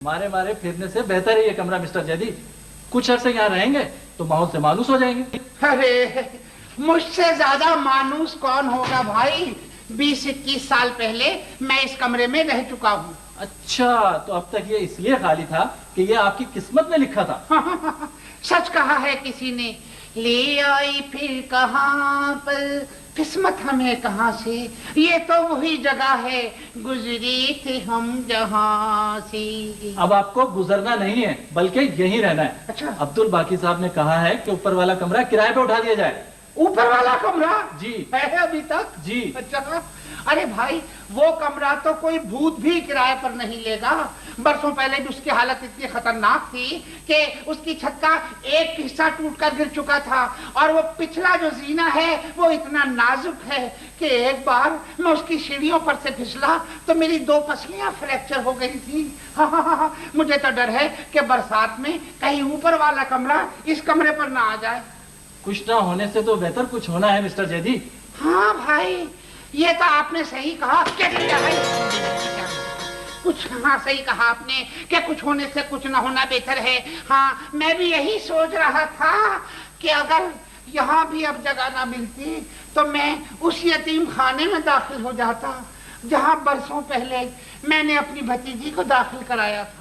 مارے مارے پھرنے سے بہتر ہے یہ کمرہ مسٹر جیدی. کچھ عرصے یہاں رہیں گے تو ماحول سے مانوس ہو جائیں گے. ارے مجھ سے زیادہ مانوس کون ہوگا بھائی؟ 20-21 سال پہلے میں اس کمرے میں رہ چکا ہوں. اچھا تو اب تک یہ اس لیے خالی تھا کہ یہ آپ کی قسمت میں لکھا تھا. سچ کہا ہے کسی نے، لے آئی پھر کہاں پر قسمت ہمیں کہاں سے، یہ تو وہی جگہ ہے گزری تھے ہم جہاں سے. اب آپ کو گزرنا نہیں ہے بلکہ یہیں رہنا ہے. اچھا. عبد الباقی صاحب نے کہا ہے کہ اوپر والا کمرہ کرائے پہ اٹھا دیا جائے. اوپر والا کمرہ؟ جی. ہے ابھی تک؟ جی. اچھا. ارے بھائی وہ کمرہ تو کوئی بھوت بھی کرائے پر نہیں لے گا. برسوں پہلے بھی اس کی حالت اتنی خطرناک تھی کہ اس کی چھت کا ایک حصہ ٹوٹ کر گر چکا تھا، اور وہ پچھلا جو زینہ ہے وہ اتنا نازک ہے کہ ایک بار میں اس کی سیڑھیوں پر سے پھسلا تو میری 2 پسلیاں فریکچر ہو گئی تھی. مجھے تو ڈر ہے کہ برسات میں کہیں اوپر والا کمرہ اس کمرے پر نہ آ جائے. کچھ نہ ہونے سے تو بہتر کچھ ہونا ہے مسٹر جیدی. ہاں بھائی یہ تو آپ نے صحیح کہا کہ کچھ، ہاں صحیح کہا آپ نے کہ کچھ ہونے سے کچھ نہ ہونا بہتر ہے. ہاں میں بھی یہی سوچ رہا تھا کہ اگر یہاں بھی اب جگہ نہ ملتی تو میں اس یتیم خانے میں داخل ہو جاتا جہاں برسوں پہلے میں نے اپنی بھتیجی کو داخل کرایا تھا.